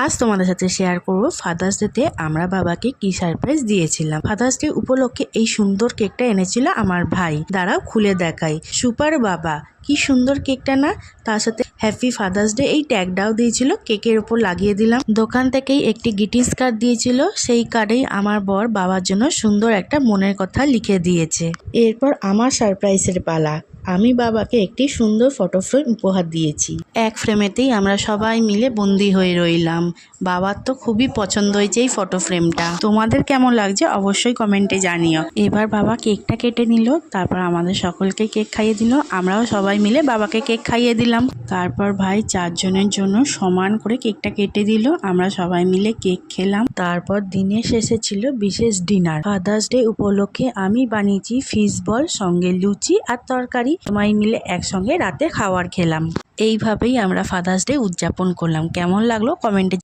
আজ তোমাদের সাথে শেয়ার করব ফাদার্স ডেতে আমরা বাবাকে কি সারপ্রাইজ দিয়েছিলাম। ফাদার্স ডে উপলক্ষে এই সুন্দর কেকটা এনেছিল আমার ভাই। দাঁড়াও খুলে দেখাই। সুপার বাবা, কি সুন্দর কেকটা না। তার সাথে হ্যাপি ফাদার্স ডে এই ট্যাগটাও দিয়েছিল, কেকের উপর লাগিয়ে দিলাম। দোকান থেকেই একটি গ্রিটিংস কার্ড দিয়েছিল, সেই কার্ডেই আমার বর বাবার জন্য সুন্দর একটা মনের কথা লিখে দিয়েছে। এরপর আমার সারপ্রাইজের পালা। আমি বাবাকে একটি সুন্দর ফটো ফ্রেম উপহার দিয়েছি। এক ফ্রেমেতেই আমরা সবাই মিলে বন্দি হয়ে রইলাম। বাবার তো খুবই পছন্দ হয়েছে এই ফটো ফ্রেমটা। তোমাদের কেমন লাগছে অবশ্যই কমেন্টে জানিও। এবার বাবা কেকটা কেটে নিল, তারপর আমাদের সকলকে কেক খাইয়ে দিল। আমরাও সবাই মিলে বাবাকে কেক খাইয়ে দিলাম। তারপর ভাই 4 জনের জন্য সমান করে কেকটা কেটে দিল। আমরা সবাই মিলে কেক খেলাম। তারপর দিনের শেষে ছিল বিশেষ ডিনার। ফাদার্স ডে উপলক্ষে আমি বানিয়েছি ফিশ বল, সঙ্গে লুচি আর তরকারি। সবাই মিলে একসঙ্গে রাতে খাবার খেলাম। এইভাবেই আমরা ফাদার্স ডে উদযাপন করলাম। কেমন লাগলো কমেন্টে